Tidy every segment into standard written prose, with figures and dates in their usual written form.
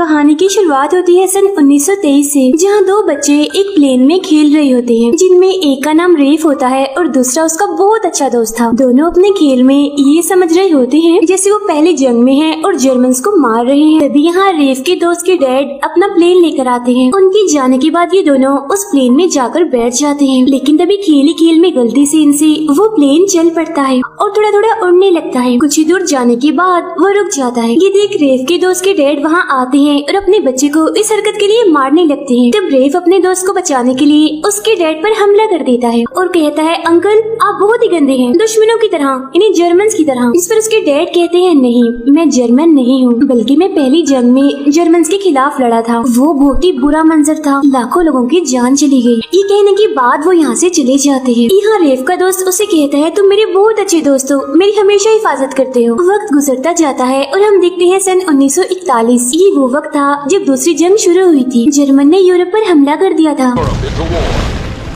कहानी की शुरुआत होती है सन 1923 से, जहाँ दो बच्चे एक प्लेन में खेल रहे होते हैं, जिनमें एक का नाम रेफ होता है और दूसरा उसका बहुत अच्छा दोस्त था। दोनों अपने खेल में ये समझ रहे होते हैं जैसे वो पहले जंग में हैं और जर्मन्स को मार रहे हैं। तभी यहाँ रेफ के दोस्त के डैड अपना प्लेन लेकर आते हैं। उनके जाने के बाद ये दोनों उस प्लेन में जाकर बैठ जाते हैं, लेकिन तभी खेल में गलती से इनसे वो प्लेन चल पड़ता है और थोड़ा थोड़ा उड़ने लगता है। कुछ ही दूर जाने के बाद वो रुक जाता है। ये देख रेफ के दोस्त के डैड वहाँ आते हैं और अपने बच्चे को इस हरकत के लिए मारने लगते हैं। तब रेफ अपने दोस्त को बचाने के लिए उसके डैड पर हमला कर देता है और कहता है, अंकल आप बहुत ही गंदे हैं, दुश्मनों की तरह, इन्हें जर्मन्स की तरह। इस पर उसके डैड कहते हैं, नहीं मैं जर्मन नहीं हूँ, बल्कि मैं पहली जंग में जर्मन्स के खिलाफ लड़ा था। वो बहुत ही बुरा मंजर था, लाखों लोगों की जान चली गई। ये कहने के बाद वो यहाँ से चले जाते हैं। यहाँ रेफ का दोस्त उसे कहता है, तुम मेरे बहुत अच्छे दोस्त हो, मेरी हमेशा हिफाजत करते हो। वक्त गुजरता जाता है और हम देखते हैं सन 1941। ये वो वक्त था जब दूसरी जंग शुरू हुई थी। जर्मन ने यूरोप पर हमला कर दिया था,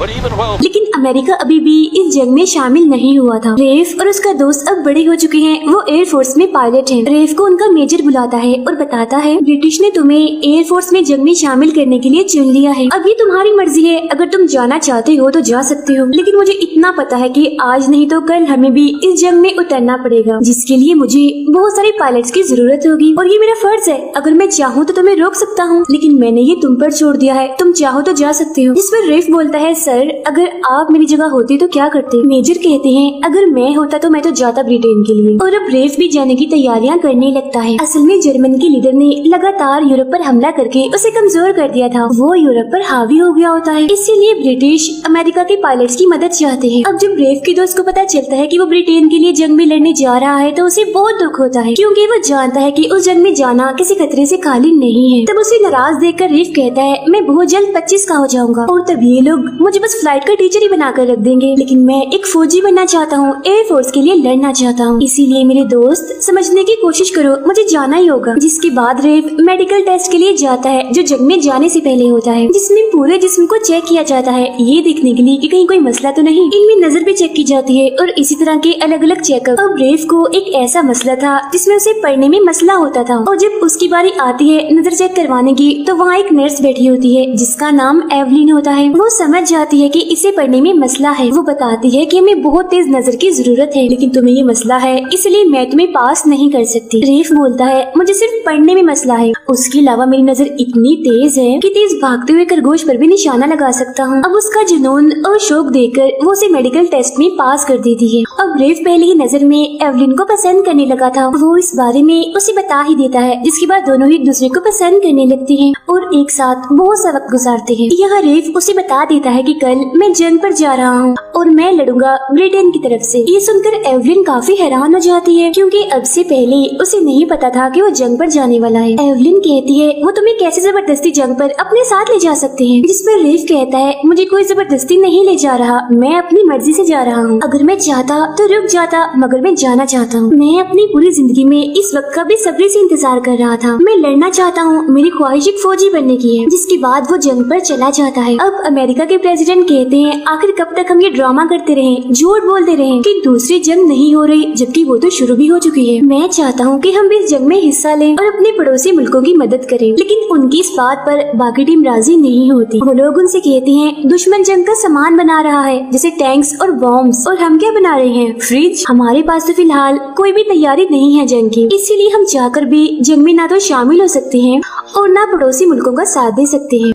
लेकिन अमेरिका अभी भी इस जंग में शामिल नहीं हुआ था। रेफ और उसका दोस्त अब बड़े हो चुके हैं, वो एयरफोर्स में पायलट हैं। रेफ को उनका मेजर बुलाता है और बताता है, ब्रिटिश ने तुम्हें एयरफोर्स में जंग में शामिल करने के लिए चुन लिया है। अब ये तुम्हारी मर्जी है, अगर तुम जाना चाहते हो तो जा सकते हो, लेकिन मुझे इतना पता है कि आज नहीं तो कल हमें भी इस जंग में उतरना पड़ेगा, जिसके लिए मुझे बहुत सारे पायलट्स की जरूरत होगी और ये मेरा फर्ज है। अगर मैं चाहूँ तो तुम्हें रोक सकता हूँ, लेकिन मैंने ये तुम पर छोड़ दिया है, तुम चाहो तो जा सकते हो। जिस पर रेफ बोलता है, सर अगर आप मेरी जगह होते तो क्या करते? मेजर कहते हैं, अगर मैं होता तो मैं तो जाता ब्रिटेन के लिए। और अब रेफ भी जाने की तैयारियां करने लगता है। असल में जर्मन के लीडर ने लगातार यूरोप पर हमला करके उसे कमजोर कर दिया था। वो यूरोप पर हावी हो गया होता है, इसीलिए ब्रिटिश अमेरिका के पायलट्स की मदद चाहते हैं। अब जब रेफ के दोस्त को पता चलता है कि वो ब्रिटेन के लिए जंग में लड़ने जा रहा है तो उसे बहुत दुख होता है, क्योंकि वो जानता है कि उस जंग में जाना किसी खतरे से खाली नहीं है। तब उसे नाराज देखकर रेफ कहता है, मैं बहुत जल्द 25 का हो जाऊंगा और तब ये लोग मुझे बस फ्लाइट का टीचर ही बनाकर रख देंगे, लेकिन मैं एक फौजी बनना चाहता हूँ, एयरफोर्स के लिए लड़ना चाहता हूँ। इसीलिए मेरे दोस्त समझने की कोशिश करो, मुझे जाना ही होगा। जिसके बाद रेफ मेडिकल टेस्ट के लिए जाता है, जो जंग में जाने से पहले होता है, जिसमें पूरे जिस्म को चेक किया जाता है, ये देखने के लिए कि कहीं कोई मसला तो नहीं। इनमें नजर भी चेक की जाती है और इसी तरह के अलग अलग चेकअप। अब रेफ को एक ऐसा मसला था जिसमें उसे पढ़ने में मसला होता था, और जब उसकी बारी आती है नजर चेक करवाने की तो वहाँ एक नर्स बैठी होती है जिसका नाम एवलिन होता है। वो समझ जाती है कि इसे पढ़ने में मसला है। वो बताती है कि हमें बहुत तेज नजर की जरूरत है, लेकिन तुम्हें ये मसला है इसलिए मैं तुम्हें पास नहीं कर सकती। रेफ बोलता है, मुझे सिर्फ पढ़ने में मसला है, उसके अलावा मेरी नजर इतनी तेज है कि तेज भागते हुए खरगोश पर भी निशाना लगा सकता हूँ। अब उसका जुनून और शौक देखकर वो उसे मेडिकल टेस्ट में पास कर देती है। अब रेफ पहले ही नजर में एवलिन को पसंद करने लगा था। वो इस बारे में उसे बता ही देता है, जिसके बाद दोनों ही एक दूसरे को पसंद करने लगते हैं और एक साथ बहुत सा वक्त गुजारते हैं। यहाँ रेफ उसे बता देता है कि कल मैं जंग पर जा रहा हूँ और मैं लड़ूंगा ब्रिटेन की तरफ से। ये सुनकर एवलिन काफी हैरान हो जाती है, क्योंकि अब से पहले उसे नहीं पता था कि वो जंग पर जाने वाला है। एवलिन कहती है, वो तुम्हें कैसे जबरदस्ती जंग पर अपने साथ ले जा सकते हैं? जिस पर रेफ कहता है, मुझे कोई जबरदस्ती नहीं ले जा रहा, मैं अपनी मर्जी से जा रहा हूँ। अगर मैं चाहता तो रुक जाता, मगर मैं जाना चाहता हूँ। मैं अपनी पूरी जिंदगी में इस वक्त का बेसब्री से इंतजार कर रहा था। मैं लड़ना चाहता हूँ, मेरी ख्वाहिश एक फौजी बनने की है। जिसके बाद वो जंग पर चला जाता है। अब अमेरिका के प्रेसिडेंट कहते हैं, आखिर कब तक हम ये ड्रामा करते रहे, झूठ बोलते रहे कि दूसरी जंग नहीं हो रही, जबकि वो तो शुरू भी हो चुकी है। मैं चाहता हूँ कि हम भी इस जंग में हिस्सा लें और अपने पड़ोसी मुल्कों की मदद करें, लेकिन उनकी इस बात पर बाकी टीम राजी नहीं होती। वो लोग उनसे कहते हैं, दुश्मन जंग का सामान बना रहा है, जैसे टैंक्स और बॉम्ब्स, और हम क्या बना रहे हैं, फ्रिज। हमारे पास तो फिलहाल कोई भी तैयारी नहीं है जंग की, इसीलिए हम चाहकर भी जंग में ना तो शामिल हो सकते हैं और ना पड़ोसी मुल्कों का साथ दे सकते हैं।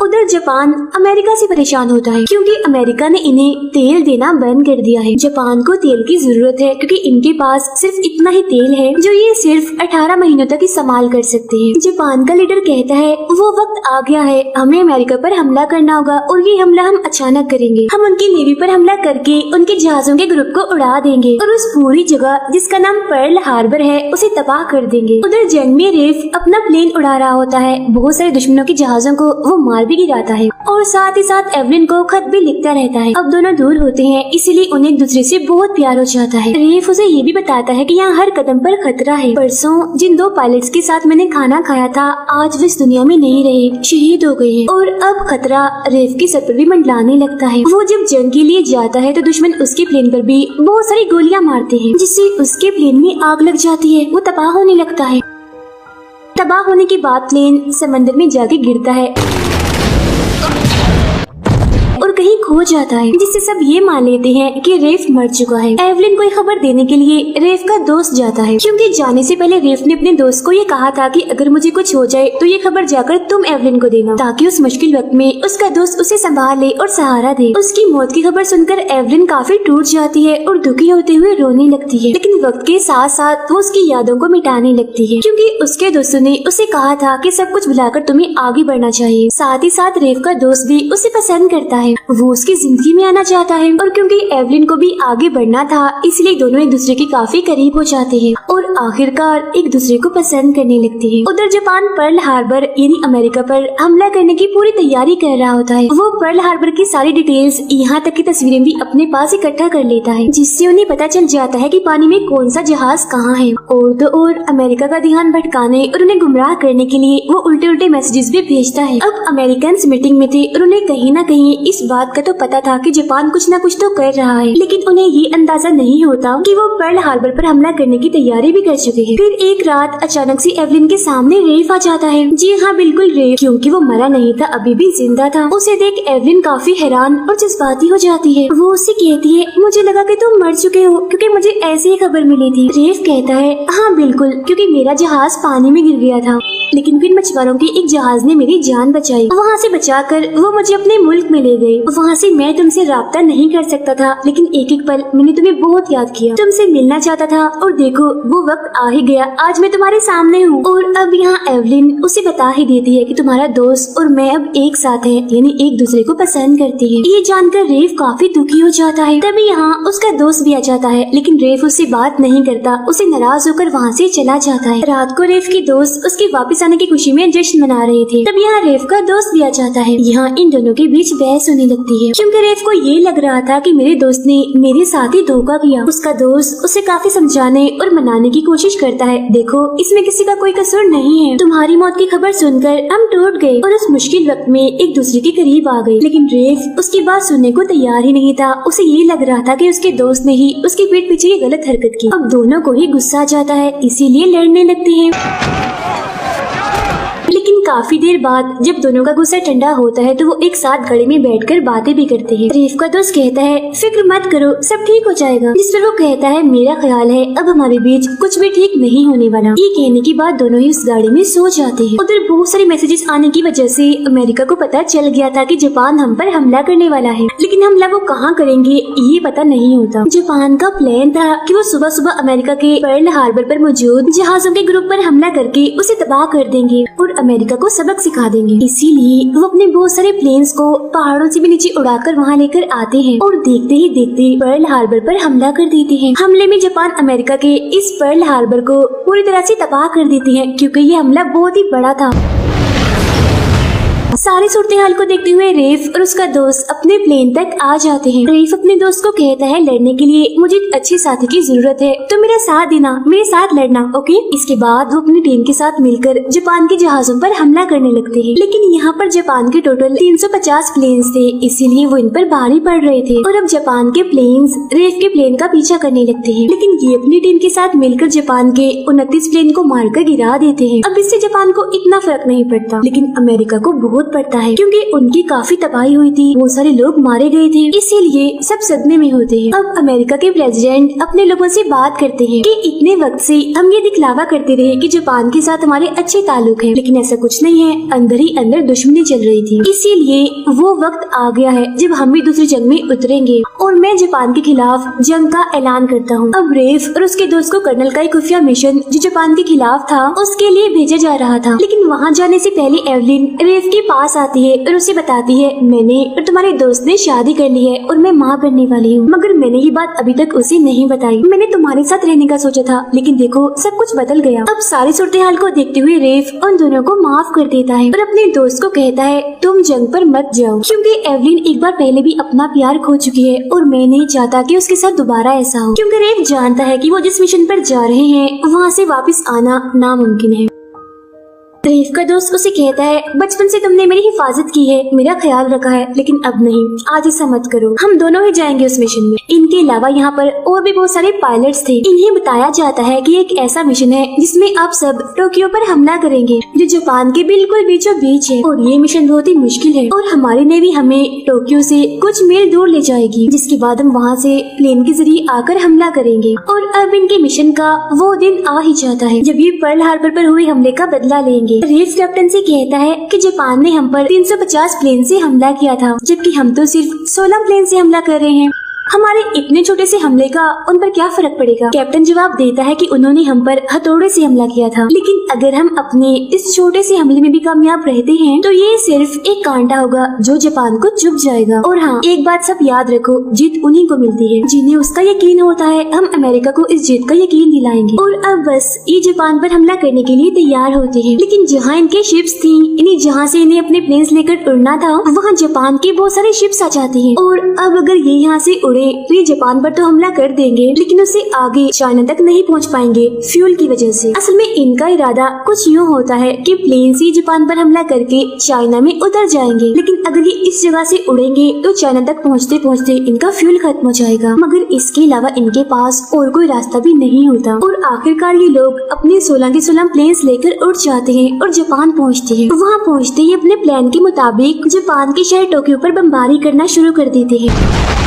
उधर जापान अमेरिका से परेशान होता है, क्योंकि अमेरिका ने इन्हें तेल देना बंद कर दिया है। जापान को तेल की जरूरत है, क्योंकि इनके पास सिर्फ इतना ही तेल है जो ये सिर्फ 18 महीनों तक इस्तेमाल कर सकते हैं। जापान का लीडर कहता है, वो वक्त आ गया है, हमें अमेरिका पर हमला करना होगा और ये हमला हम अचानक करेंगे। हम उनकी नेवी पर हमला करके उनके जहाजों के ग्रुप को उड़ा देंगे और उस पूरी जगह जिसका नाम पर्ल हार्बर है उसे तबाह कर देंगे। उधर जंग में रेफ अपना प्लेन उड़ा रहा होता है, बहुत सारे दुश्मनों के जहाजों को वो मार भी गिराता है और साथ ही साथ एवलिन को खत भी लिखता रहता है। अब दोनों दूर होते हैं, इसीलिए उन्हें एक दूसरे से बहुत प्यार हो जाता है। रेफ उसे ये भी बताता है कि यहाँ हर कदम पर खतरा है। परसों जिन 2 पायलट्स के साथ मैंने खाना खाया था, आज वो इस दुनिया में नहीं रहे, शहीद हो गए हैं और अब खतरा रेफ के सर पर भी मंडलाने लगता है। वो जब जंग के लिए जाता है तो दुश्मन उसके प्लेन पर भी बहुत सारी गोलियां मारते हैं, जिससे उसके प्लेन में आग लग जाती है, वो तबाह होने लगता है। तबाह होने के बाद प्लेन समंदर में जाके गिरता है और कहीं खो जाता है, जिससे सब ये मान लेते हैं कि रेफ मर चुका है। एवलिन को खबर देने के लिए रेफ का दोस्त जाता है, क्योंकि जाने से पहले रेफ ने अपने दोस्त को ये कहा था कि अगर मुझे कुछ हो जाए तो ये खबर जाकर तुम एवलिन को देना, ताकि उस मुश्किल वक्त में उसका दोस्त उसे संभाल ले और सहारा दे। उसकी मौत की खबर सुनकर एवलिन काफी टूट जाती है और दुखी होते हुए रोने लगती है, लेकिन वक्त के साथ साथ वो उसकी यादों को मिटाने लगती है, क्योंकि उसके दोस्तों ने उसे कहा था कि सब कुछ भुलाकर तुम्हें आगे बढ़ना चाहिए। साथ ही साथ रेफ का दोस्त भी उसे पसंद करता है, वो उसकी जिंदगी में आना चाहता है, और क्योंकि एवलिन को भी आगे बढ़ना था इसलिए दोनों एक दूसरे के काफी करीब हो जाते हैं और आखिरकार एक दूसरे को पसंद करने लगते हैं। उधर जापान पर्ल हार्बर यानी अमेरिका पर हमला करने की पूरी तैयारी कर रहा होता है। वो पर्ल हार्बर की सारी डिटेल्स, यहाँ तक की तस्वीरें भी अपने पास इकट्ठा कर लेता है, जिससे उन्हें पता चल जाता है कि पानी में कौन सा जहाज कहाँ है। और तो और अमेरिका का ध्यान भटकाने और उन्हें गुमराह करने के लिए वो उल्टे उल्टे मैसेजेस भी भेजता है। अब अमेरिकन मीटिंग में थे और उन्हें कहीं न कहीं इस बात का तो पता था कि जापान कुछ न कुछ तो कर रहा है, लेकिन उन्हें ये अंदाजा नहीं होता कि वो पर्ल हार्बर पर हमला करने की तैयारी भी कर चुके हैं। फिर एक रात अचानक से एवलिन के सामने रेफ आ जाता है। जी हाँ, बिल्कुल रेफ, क्योंकि वो मरा नहीं था, अभी भी जिंदा था। उसे देख एवलिन काफी हैरान और जज्बाती हो जाती है। वो उससे कहती है, मुझे लगा कि तुम मर चुके हो, क्योंकि मुझे ऐसी ही खबर मिली थी। रेफ कहता है, हाँ बिल्कुल, क्योंकि मेरा जहाज पानी में गिर गया था, लेकिन फिर मछुआरों के एक जहाज ने मेरी जान बचाई। वहाँ से बचाकर वो मुझे अपने मुल्क में ले गए। वहाँ से मैं तुमसे राब्ता नहीं कर सकता था, लेकिन एक एक पल मैंने तुम्हें बहुत याद किया, तुमसे मिलना चाहता था, और देखो वो वक्त आ ही गया, आज मैं तुम्हारे सामने हूँ। और अब यहाँ एवलिन उसे बता ही देती है कि तुम्हारा दोस्त और मैं अब एक साथ हैं, यानी एक दूसरे को पसंद करती है। ये जानकर रेफ काफी दुखी हो जाता है। तभी यहाँ उसका दोस्त भी आ जाता है, लेकिन रेफ उससे बात नहीं करता, उसे नाराज होकर वहाँ से चला जाता है। रात को रेफ के दोस्त उसके वापस आने की खुशी में जश्न मना रहे थे। तब यहाँ रेफ का दोस्त भी आ जाता है। यहाँ इन दोनों के बीच बहस होने लगती है, क्योंकि रेफ को ये लग रहा था कि मेरे दोस्त ने मेरे साथ ही धोखा किया। उसका दोस्त उसे काफी समझाने और मनाने की कोशिश करता है, देखो इसमें किसी का कोई कसूर नहीं है, तुम्हारी मौत की खबर सुनकर हम टूट गए और उस मुश्किल वक्त में एक दूसरे के करीब आ गए। लेकिन रेफ उसकी बात सुनने को तैयार ही नहीं था। उसे ये लग रहा था कि उसके दोस्त ने ही उसकी पीठ पीछे ये गलत हरकत की। अब दोनों को ही गुस्सा आ जाता है, इसीलिए लड़ने लगते हैं। लेकिन काफी देर बाद जब दोनों का गुस्सा ठंडा होता है तो वो एक साथ गाड़ी में बैठकर बातें भी करते हैं। रेफ का दोस्त कहता है, फिक्र मत करो, सब ठीक हो जाएगा। जिस पर वो कहता है, मेरा ख्याल है अब हमारे बीच कुछ भी ठीक नहीं होने वाला। ये कहने के बाद दोनों ही उस गाड़ी में सो जाते हैं। उधर बहुत सारे मैसेजेस आने की वजह से अमेरिका को पता चल गया था कि जापान हम पर हमला करने वाला है, लेकिन हमला वो कहाँ करेंगे ये पता नहीं होता। जापान का प्लान था कि वो सुबह सुबह अमेरिका के पर्ल हार्बर पर मौजूद जहाजों के ग्रुप पर हमला करके उसे तबाह कर देंगे और अमेरिका को सबक सिखा देंगे। इसीलिए वो अपने बहुत सारे प्लेन्स को पहाड़ों से भी नीचे उड़ाकर वहाँ लेकर आते हैं और देखते ही देखते पर्ल हार्बर पर हमला कर देते हैं। हमले में जापान अमेरिका के इस पर्ल हार्बर को पूरी तरह से तबाह कर देती है, क्योंकि ये हमला बहुत ही बड़ा था। सारी सूरत हाल को देखते हुए रेफ और उसका दोस्त अपने प्लेन तक आ जाते हैं। रेफ अपने दोस्त को कहता है, लड़ने के लिए मुझे एक अच्छे साथी की जरूरत है, तो मेरा साथ देना, मेरे साथ लड़ना, ओके। इसके बाद वो अपनी टीम के साथ मिलकर जापान के जहाजों पर हमला करने लगते हैं। लेकिन यहाँ पर जापान के टोटल 350 प्लेन्स थे, इसीलिए वो इन पर भारी पड़ रहे थे। और अब जापान के प्लेन्स रेफ के प्लेन का पीछा करने लगते हैं, लेकिन ये अपनी टीम के साथ मिलकर जापान के 29 प्लेन को मारकर गिरा देते हैं। अब इससे जापान को इतना फर्क नहीं पड़ता, लेकिन अमेरिका को बहुत पड़ता है, क्योंकि उनकी काफी तबाही हुई थी, बहुत सारे लोग मारे गए थे, इसीलिए सब सदमे में होते हैं। अब अमेरिका के प्रेसिडेंट अपने लोगों से बात करते हैं कि इतने वक्त से हम ये दिखलावा करते रहे कि जापान के साथ हमारे अच्छे ताल्लुक हैं, लेकिन ऐसा कुछ नहीं है, अंदर ही अंदर दुश्मनी चल रही थी। इसीलिए वो वक्त आ गया है जब हम भी दूसरी जंग में उतरेंगे और मैं जापान के खिलाफ जंग का ऐलान करता हूँ। अब रेफ और उसके दोस्त को कर्नल का एक खुफिया मिशन जो जापान के खिलाफ था उसके लिए भेजा जा रहा था, लेकिन वहाँ जाने से पहले एवलिन रेफ के पास आती है और उसे बताती है, मैंने और तुम्हारे दोस्त ने शादी कर ली है और मैं माँ बनने वाली हूँ, मगर मैंने ये बात अभी तक उसे नहीं बताई। मैंने तुम्हारे साथ रहने का सोचा था, लेकिन देखो सब कुछ बदल गया। अब सारी सूरत हाल को देखते हुए रेफ उन दोनों को माफ कर देता है और अपने दोस्त को कहता है, तुम जंग पर मत जाओ, क्योंकि एवलिन एक बार पहले भी अपना प्यार खो चुकी है और मैं नहीं चाहता कि उसके साथ दोबारा ऐसा हो, क्योंकि रेफ जानता है कि वो जिस मिशन पर जा रहे हैं वहाँ से वापस आना नामुमकिन है। रेफ का दोस्त उसे कहता है, बचपन से तुमने मेरी हिफाजत की है, मेरा ख्याल रखा है, लेकिन अब नहीं, आज ऐसा मत करो, हम दोनों ही जाएंगे उस मिशन में। इनके अलावा यहाँ पर और भी बहुत सारे पायलट्स थे। इन्हें बताया जाता है कि एक ऐसा मिशन है जिसमें आप सब टोक्यो पर हमला करेंगे, जो जापान के बिल्कुल बीचों बीच है, और ये मिशन बहुत ही मुश्किल है और हमारी नेवी हमें टोक्यो से कुछ मील दूर ले जाएगी, जिसके बाद हम वहाँ से प्लेन के जरिए आकर हमला करेंगे। और अब इनके मिशन का वो दिन आ ही जाता है जब ये पर्ल हार्बर पर हुए हमले का बदला लेंगे। रेफ कैप्टन से कहता है कि जापान ने हम पर 350 प्लेन से हमला किया था, जबकि हम तो सिर्फ 16 प्लेन से हमला कर रहे हैं, हमारे इतने छोटे से हमले का उन पर क्या फर्क पड़ेगा। कैप्टन जवाब देता है कि उन्होंने हम पर हथौड़े से हमला किया था, लेकिन अगर हम अपने इस छोटे से हमले में भी कामयाब रहते हैं तो ये सिर्फ एक कांटा होगा जो जापान को चुभ जाएगा। और हाँ, एक बात सब याद रखो, जीत उन्हीं को मिलती है जिन्हें उसका यकीन होता है। हम अमेरिका को इस जीत का यकीन दिलाएंगे। और अब बस ये जापान पर हमला करने के लिए तैयार होते हैं, लेकिन जहाँ इनके शिप्स थी, जहाँ से इन्हें अपने प्लेन्स लेकर उड़ना था, वहाँ जापान के बहुत सारे शिप्स आ जाते हैं। और अब अगर ये यहाँ से उड़े तो ये जापान पर तो हमला कर देंगे, लेकिन उससे आगे चाइना तक नहीं पहुंच पाएंगे फ्यूल की वजह से। असल में इनका इरादा कुछ यूँ होता है कि प्लेन से जापान पर हमला करके चाइना में उतर जाएंगे, लेकिन अगर ये इस जगह से उड़ेंगे तो चाइना तक पहुंचते पहुंचते इनका फ्यूल खत्म हो जाएगा। मगर इसके अलावा इनके पास और कोई रास्ता भी नहीं होता और आखिरकार ये लोग अपने 16 के 16 प्लेन्स लेकर उड़ जाते हैं और जापान पहुँचते हैं। वहाँ पहुँचते ही अपने प्लान के मुताबिक जापान के शहर टोक्यो पर बमबारी करना शुरू कर देते हैं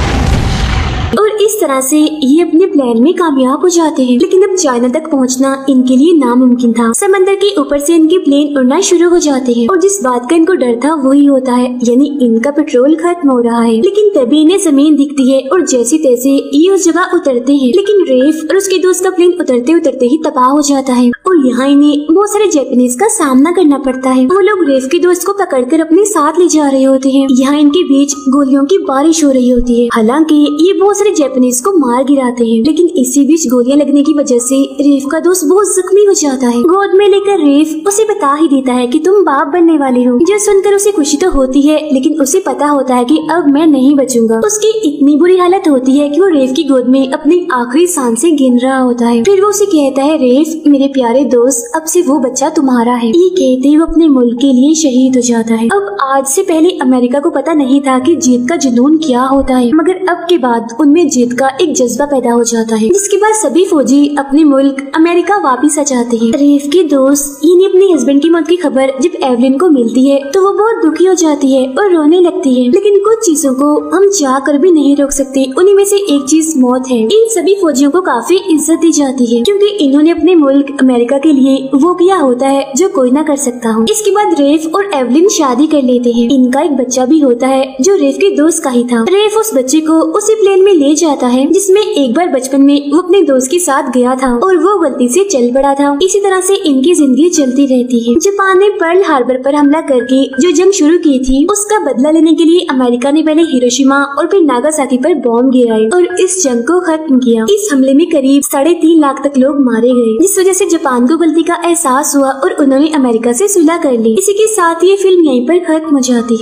और इस तरह से ये अपने प्लान में कामयाब हो जाते हैं। लेकिन अब चाइना तक पहुंचना इनके लिए नामुमकिन था। समंदर के ऊपर से इनके प्लेन उड़ना शुरू हो जाते हैं और जिस बात का इनको डर था वही होता है, यानी इनका पेट्रोल खत्म हो रहा है। लेकिन तभी इन्हें जमीन दिखती है और जैसे तैसे ये उस जगह उतरते हैं, लेकिन रेफ और उसके दोस्त का प्लेन उतरते उतरते ही तबाह हो जाता है और यहाँ इन्हें बहुत सारे जापानीज का सामना करना पड़ता है। वो लोग रेफ के दोस्त को पकड़कर अपने साथ ले जा रहे होते हैं। यहाँ इनके बीच गोलियों की बारिश हो रही होती है। हालांकि ये बहुत सारे जापानीज को मार गिराते हैं, लेकिन इसी बीच गोलियां लगने की वजह से रेफ का दोस्त बहुत जख्मी हो जाता है। गोद में लेकर रेफ उसे बता ही देता है कि तुम बाप बनने वाले हो। जो सुनकर उसे खुशी तो होती है, लेकिन उसे पता होता है कि अब मैं नहीं बचूंगा। उसकी इतनी बुरी हालत होती है कि वो रेफ की गोद में अपनी आखिरी सांस से गिन रहा होता है। फिर वो उसे कहता है, रेफ मेरे प्यारे दोस्त, अब से वो बच्चा तुम्हारा है। ये कहते ही वो अपने मुल्क के लिए शहीद हो जाता है। अब आज से पहले अमेरिका को पता नहीं था कि जीत का जुनून क्या होता है, मगर अब के बाद उनमें जीत का एक जज्बा पैदा हो जाता है, जिसके बाद सभी फौजी अपने मुल्क अमेरिका वापस आ जाते हैं। रेफ के दोस्त यानी अपने हस्बैंड की मौत की खबर जब एवलिन को मिलती है तो वो बहुत दुखी हो जाती है और रोने लगती है, लेकिन कुछ चीजों को हम चाह कर भी नहीं रोक सकते। उन्हीं में से एक चीज मौत है। इन सभी फौजियों को काफी इज्जत दी जाती है क्योंकि इन्होंने अपने मुल्क अमेरिका के लिए वो किया होता है जो कोई ना कर सकता हो। इसके बाद रेफ और एवलिन शादी कर लेते हैं। इनका एक बच्चा भी होता है जो रेफ के दोस्त का ही था। रेफ उस बच्चे को उसी प्लेन में ले जाता है जिसमें एक बार बचपन में वो अपने दोस्त के साथ गया था और वो गलती से चल पड़ा था। इसी तरह से इनकी जिंदगी चलती रहती है। जापान ने पर्ल हार्बर पर हमला करके जो जंग शुरू की थी उसका बदला लेने के लिए अमेरिका ने पहले हिरोशिमा और फिर नागासाकी पर बॉम्ब गिराए और इस जंग को खत्म किया। इस हमले में करीब 3.5 लाख तक लोग मारे गए, जिस वजह से जापान को गलती का एहसास हुआ और उन्होंने अमेरिका से सुलह कर ली। इसी के साथ ये फिल्म यहीं पर खत्म हो जाती है।